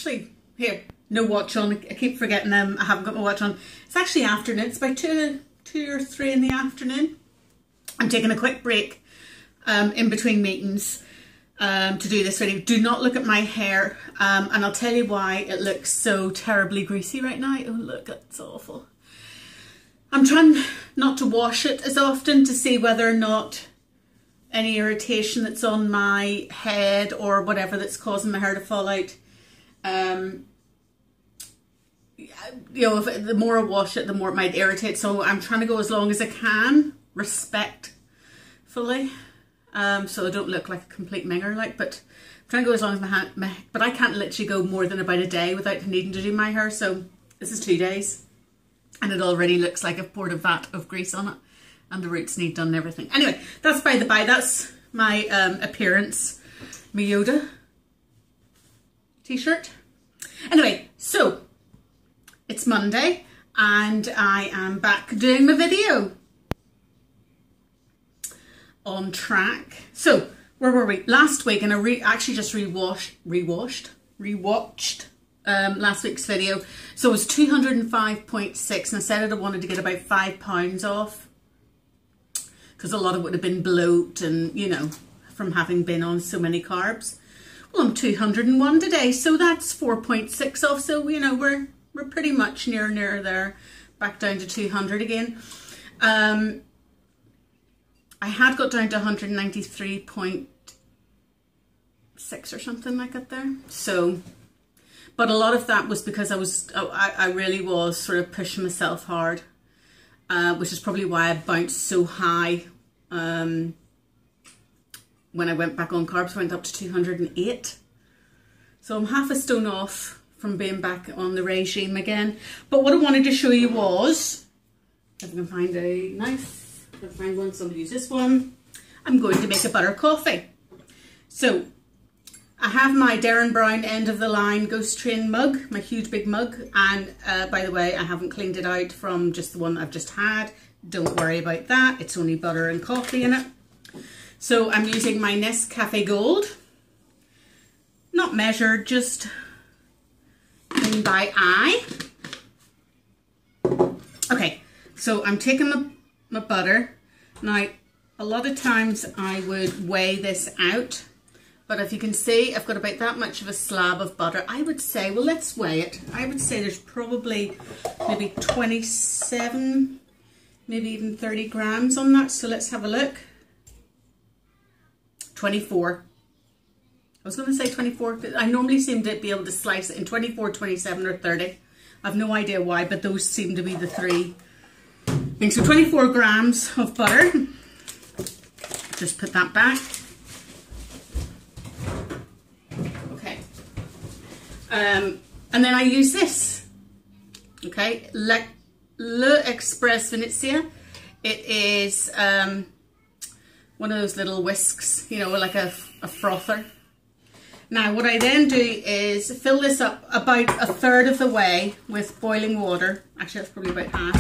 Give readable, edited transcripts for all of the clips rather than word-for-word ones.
actually, here, no watch on. I keep forgetting I haven't got my watch on. It's actually afternoon. It's about 2 or 3 in the afternoon. I'm taking a quick break in between meetings to do this video. Do not look at my hair, and I'll tell you why it looks so terribly greasy right now. Oh look, it's awful. I'm trying not to wash it as often to see whether or not any irritation that's on my head or whatever that's causing my hair to fall out. You know, the more I wash it, the more it might irritate. So I'm trying to go as long as I can, respectfully, so I don't look like a complete minger. But I'm trying to go as long as but I can't literally go more than about a day without needing to do my hair. So this is 2 days, and it already looks like I've poured a vat of grease on it, and the roots need done and everything. Anyway, that's by the by. That's my appearance, my Yoda t-shirt. Anyway, so it's Monday and I am back doing my video. On track. So where were we? Last week, and I actually just rewatched last week's video. So it was 205.6, and I said I wanted to get about £5 off because a lot of it would have been bloat and, you know, from having been on so many carbs. Well, I'm 201 today, so that's 4.6 off. So, you know, we're pretty much near there, back down to 200 again. I had got down to 193.6 or something like that there. So, but a lot of that was because I really was sort of pushing myself hard, which is probably why I bounced so high. When I went back on carbs, I went up to 208. So I'm half a stone off from being back on the regime again. But what I wanted to show you was, if I can find a knife, if I can find one, so I'm going to use this one. I'm going to make a butter coffee. So I have my Darren Brown end of the line Ghost Train mug, my huge big mug. And by the way, I haven't cleaned it out from just the one that I've just had. Don't worry about that. It's only butter and coffee in it. So I'm using my Nescafe Gold, not measured, just in by eye. Okay, so I'm taking my butter. Now, a lot of times I would weigh this out, but if you can see, I've got about that much of a slab of butter. I would say, well, let's weigh it. I would say there's probably maybe 27, maybe even 30 grams on that. So let's have a look. 24. I was going to say 24. I normally seem to be able to slice it in 24, 27 or 30. I've no idea why, but those seem to be the three things. So 24 grams of butter. Just put that back. Okay. And then I use this. Okay. L'Express Venezia. It is one of those little whisks, you know, like a frother. Now what I then do is fill this up about a third of the way with boiling water. Actually, that's probably about half.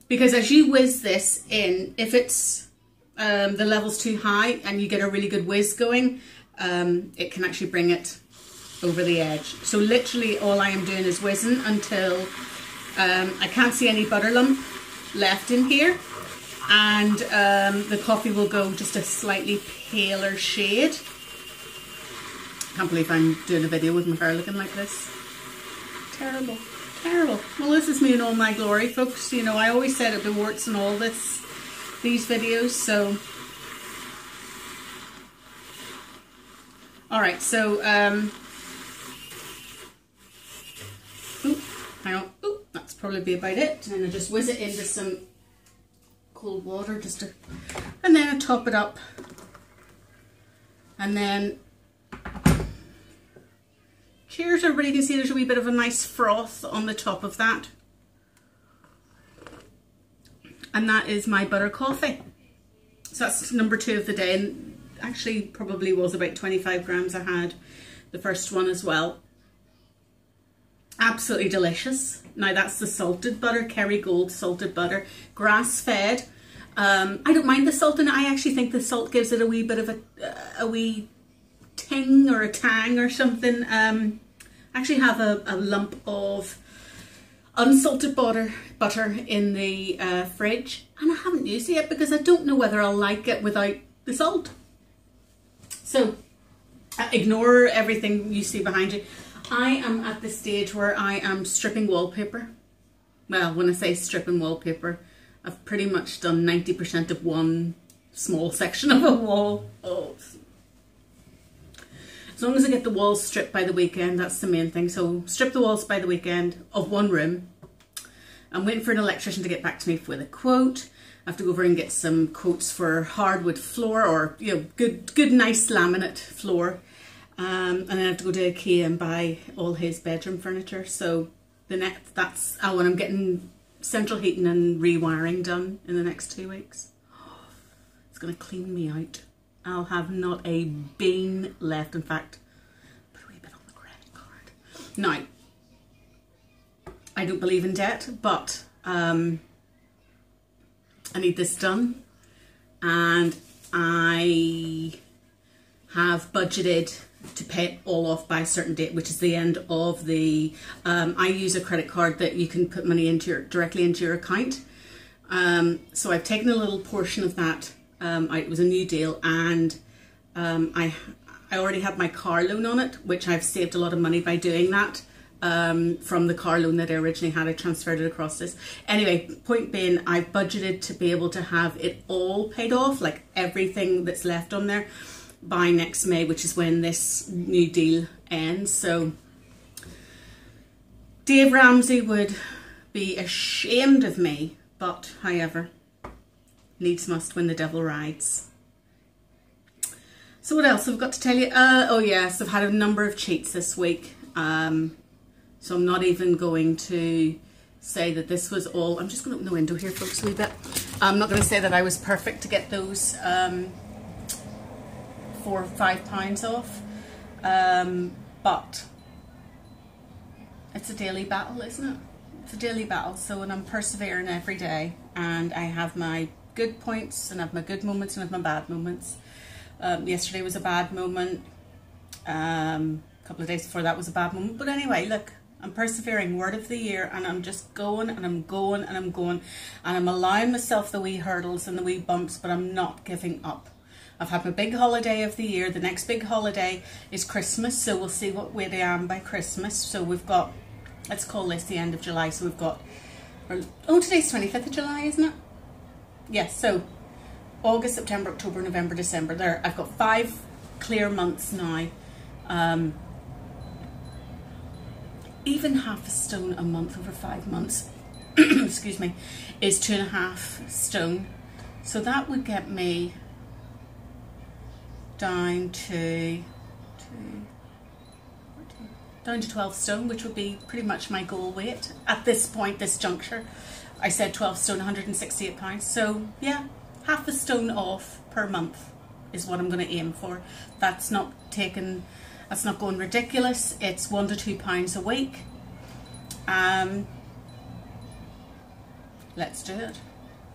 Because as you whiz this in, if it's the level's too high and you get a really good whiz going, it can actually bring it over the edge. So literally all I am doing is whizzing until I can't see any butter lump left in here. And the coffee will go just a slightly paler shade. Can't believe I'm doing a video with my hair looking like this. Terrible, terrible. Well, this is me in all my glory, folks. You know, I always said it'd be warts and all these videos, so. All right, so, ooh, hang on. Ooh, that's probably be about it. And then I just whiz it into some cold water just to, and then I top it up, and then cheers everybody. You can see there's a wee bit of a nice froth on the top of that, and that is my butter coffee. So that's number 2 of the day, and actually probably was about 25 grams I had the first one as well. Absolutely delicious. Now that's the salted butter, Kerrygold salted butter, grass fed. I don't mind the salt in it. I actually think the salt gives it a wee bit of a wee ting or a tang or something. I actually have a lump of unsalted butter in the fridge, and I haven't used it yet because I don't know whether I'll like it without the salt. So ignore everything you see behind you. I am at the stage where I am stripping wallpaper. Well, when I say stripping wallpaper, I've pretty much done 90% of one small section of a wall. Oh. As long as I get the walls stripped by the weekend, that's the main thing. So strip the walls by the weekend of one room. I'm waiting for an electrician to get back to me with a quote. I have to go over and get some quotes for hardwood floor, or good nice laminate floor. And then I have to go to IKEA and buy all his bedroom furniture. So that's when I'm getting central heating and rewiring done in the next 2 weeks. It's going to clean me out. I'll have not a bean left. In fact, put a wee bit on the credit card. Now, I don't believe in debt, but I need this done, and I have budgeted to pay it all off by a certain date, which is the end of the, I use a credit card that you can put money directly into your account. So I've taken a little portion of that out. It was a new deal, and I already had my car loan on it, which I've saved a lot of money by doing that. From the car loan that I originally had, I transferred it across this. Anyway, point being, I've budgeted to be able to have it all paid off, like everything that's left on there, by next May, which is when this new deal ends. So Dave Ramsey would be ashamed of me, but however, needs must when the devil rides. So what else have I got to tell you? Oh yes, I've had a number of cheats this week. So I'm not even going to say that this was all. I'm just going to open the window here, folks, a wee bit. I'm not going to say that I was perfect to get those £4 or £5 off. But it's a daily battle, isn't it? It's a daily battle. So when I'm persevering every day, and I have my good points and I have my good moments and I have my bad moments. Yesterday was a bad moment. A couple of days before that was a bad moment. But anyway, look, I'm persevering, word of the year, and I'm just going and I'm going and I'm going, and I'm allowing myself the wee hurdles and the wee bumps, but I'm not giving up. I've had my big holiday of the year. The next big holiday is Christmas, so we'll see what way I am by Christmas. So we've got, let's call this the end of July. So we've got, oh, today's 25th of July, isn't it? Yes, so August, September, October, November, December. There, I've got 5 clear months now. Even half a stone a month over 5 months, excuse me, is 2.5 stone. So that would get me down to 12 stone, which would be pretty much my goal weight at this point, this juncture. I said 12 stone, 168 pounds. So yeah, half a stone off per month is what I'm going to aim for. That's not going ridiculous. It's £1 to £2 a week. Let's do it.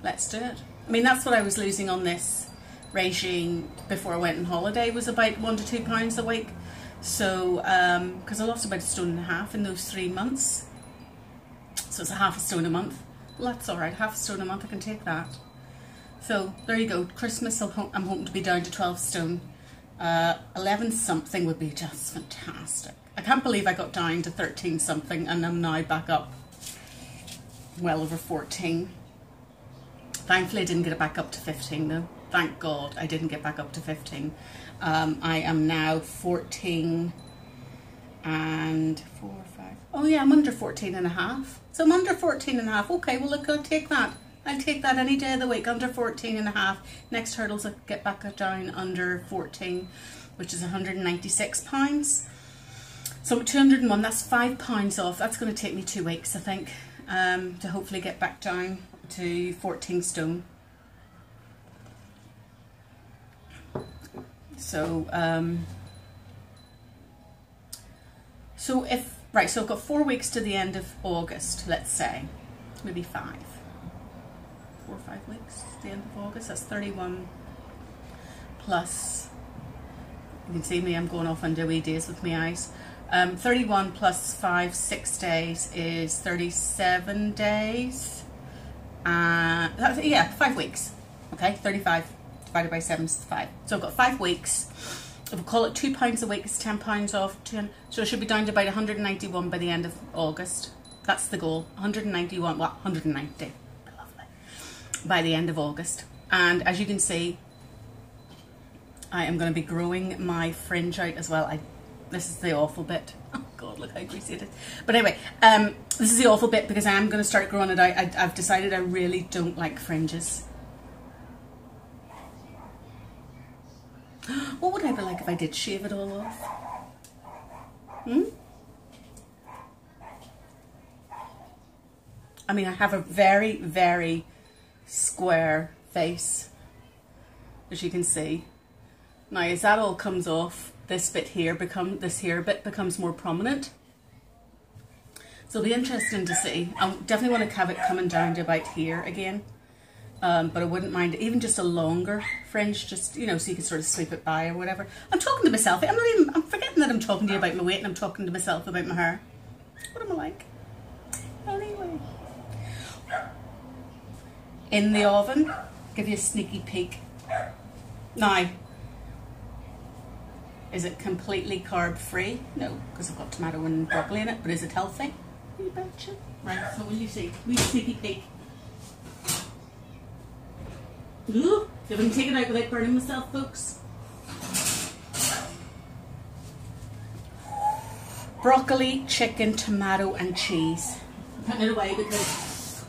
Let's do it. I mean, that's what I was losing on this regime before I went on holiday, was about £1 to £2 a week. So, because I lost about 1.5 stone in those 3 months. So it's a half a stone a month. Well, that's all right. Half a stone a month, I can take that. So there you go. Christmas, I'm hoping to be down to 12 stone. 11 something would be just fantastic. I can't believe I got down to 13 something and I'm now back up well over 14. Thankfully I didn't get it back up to 15 though. Thank God I didn't get back up to 15. I am now 14 and 4, 5. Oh yeah, I'm under 14 and a half. So I'm under 14 and a half. Okay, well look, I'll take that. I'll take that any day of the week, under 14 and a half. Next hurdles, I'll get back down under 14, which is £196. So I'm at 201, that's £5 off. That's going to take me 2 weeks, I think, to hopefully get back down to 14 stone. So, so I've got 4 weeks to the end of August, let's say, maybe 5. 4 or 5 weeks to the end of August. That's 31 plus, you can see me, I'm going off on wee days with my eyes. 31 plus 5, 6 days is 37 days. Yeah, 5 weeks. Okay, 35 divided by 7 is 5. So I've got 5 weeks. If we call it £2 a week, it's £10 off. So it should be down to about 191 by the end of August. That's the goal. 191, well, 190. Lovely. By the end of August. And as you can see, I am going to be growing my fringe out as well. This is the awful bit. Oh God, look how greasy it is. But anyway, this is the awful bit because I am going to start growing it out. I've decided I really don't like fringes. What would I be like if I did shave it all off? I mean, I have a very, very square face, as you can see. Now, as that all comes off, this bit here becomes more prominent. So it'll be interesting to see. I definitely want to have it coming down to about here again. But I wouldn't mind even just a longer fringe, just, you know, so you can sort of sweep it by or whatever. I'm talking to myself. I'm forgetting that I'm talking to you about my weight and I'm talking to myself about my hair. What am I like? Anyway. In the oven, give you a sneaky peek. Now, is it completely carb free? No, because I've got tomato and broccoli in it, but is it healthy? You betcha. Right, so will you see? Will you sneaky peek? Ooh, see if I can take it out without burning myself, folks. Broccoli, chicken, tomato and cheese. I'm putting it away because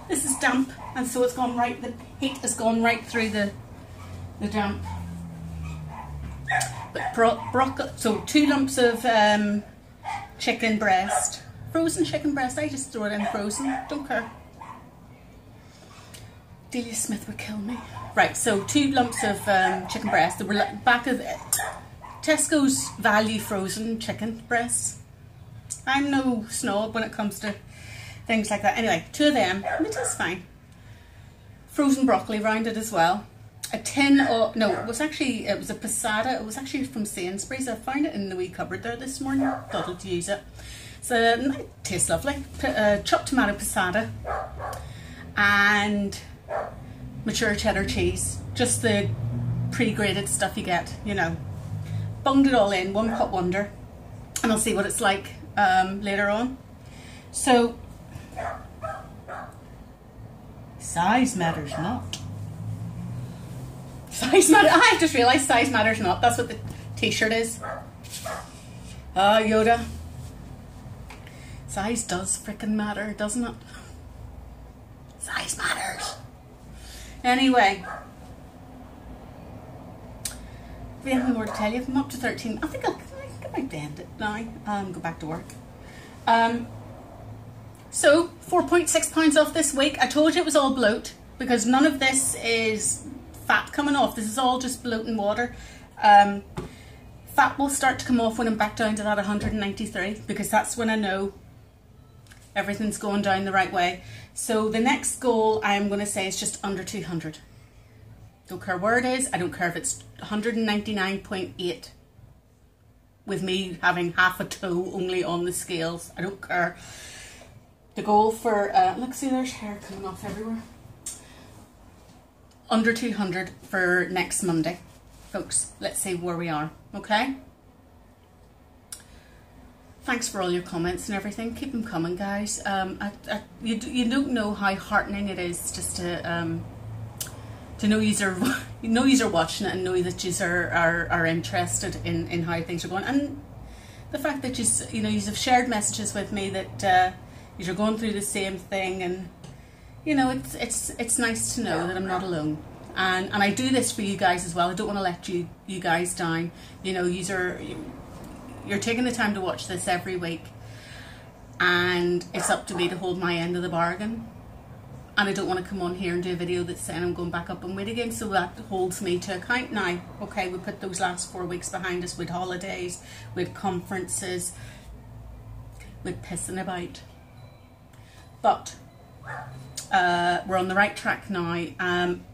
this is damp, and so it's gone right, the heat has gone right through the damp. But broccoli, so 2 lumps of chicken breast, frozen chicken breast. I just throw it in frozen, don't care. Delia Smith would kill me. Right, so 2 lumps of chicken breast. They were back of Tesco's value frozen chicken breasts. I'm no snob when it comes to things like that. Anyway, 2 of them, and it is fine. Frozen broccoli rounded as well. A tin of, no, it was a passata. It was actually from Sainsbury's. I found it in the wee cupboard there this morning. Thought I'd use it. So it tastes lovely. Chopped tomato passata and mature cheddar cheese. Just the pre-grated stuff you get, you know. Bunged it all in, 1 pot wonder, and I'll see what it's like later on. So, size matters not. Size matters. I just realised size matters not. That's what the t-shirt is. Yoda. Size does frickin' matter, doesn't it? Size matters. Anyway. Have we anything more to tell you? I'm up to 13. I think I might end it now. Go back to work. So, £4.6 off this week. I told you it was all bloat because none of this is fat coming off. This is all just bloat and water. Fat will start to come off when I'm back down to that 193 because that's when I know everything's going down the right way. So the next goal I'm going to say is just under 200. Don't care where it is. I don't care if it's 199.8 with me having half a toe only on the scales. I don't care. The goal for, look, see, there's hair coming off everywhere. Under 200 for next Monday. Folks, let's see where we are, okay? Thanks for all your comments and everything. Keep them coming, guys. You don't know how heartening it is just to know you're watching it and know that you are interested in how things are going, and the fact that you've shared messages with me that you're going through the same thing, and you know it's nice to know that I'm not alone. And I do this for you guys as well. I don't want to let you guys down. You know, you're taking the time to watch this every week, and it's up to me to hold my end of the bargain. And I don't want to come on here and do a video that's saying I'm going back up and weight again, so that holds me to account now. Okay, we put those last 4 weeks behind us with holidays, with conferences, with pissing about. But we're on the right track now.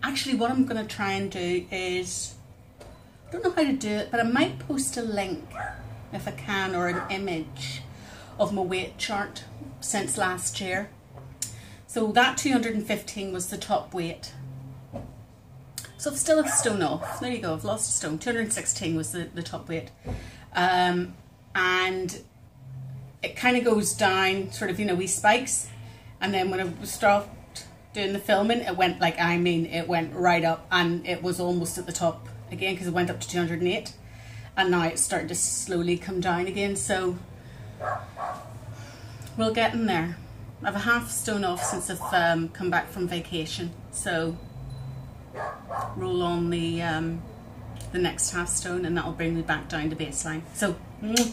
Actually, what I'm going to try and do is I don't know how to do it, but I might post a link if I can, or an image of my weight chart since last year. So that 215 was the top weight. So I've still a stone off. There you go, I've lost a stone. 216 was the top weight. And it kind of goes down, sort of, you know, wee spikes. And then when I stopped doing the filming, it went like, I mean, it went right up, and it was almost at the top again because it went up to 208. And now it's starting to slowly come down again. So we'll get in there. I've a half stone off since I've come back from vacation. So roll on the next half stone, and that'll bring me back down to baseline. So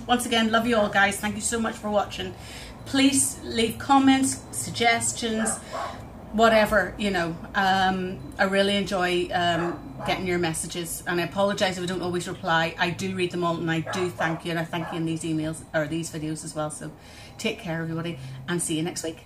once again, love you all, guys. Thank you so much for watching. Please leave comments, suggestions, whatever, you know. I really enjoy getting your messages, and I apologize if I don't always reply. I do read them all, and I do thank you, and I thank you in these emails or these videos as well. So take care, everybody, and see you next week.